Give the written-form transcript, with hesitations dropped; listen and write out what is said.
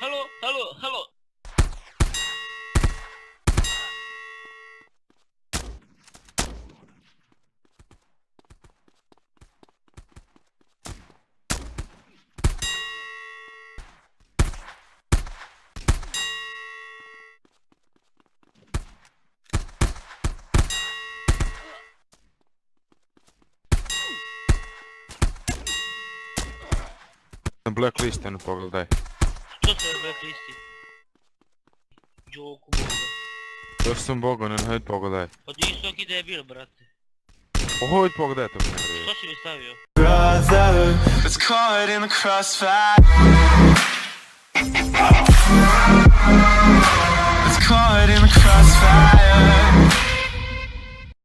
Halo, halo, halo. Blacklistę pogledaj. Što se blacklisti? Joku boga. Još sam bogonen, hajde pogledaj. Pa di svaki debil, brate. Hajde pogledaj to mi. Što si mi stavio? Brother, it's caught in the crossfire. It's caught in the crossfire.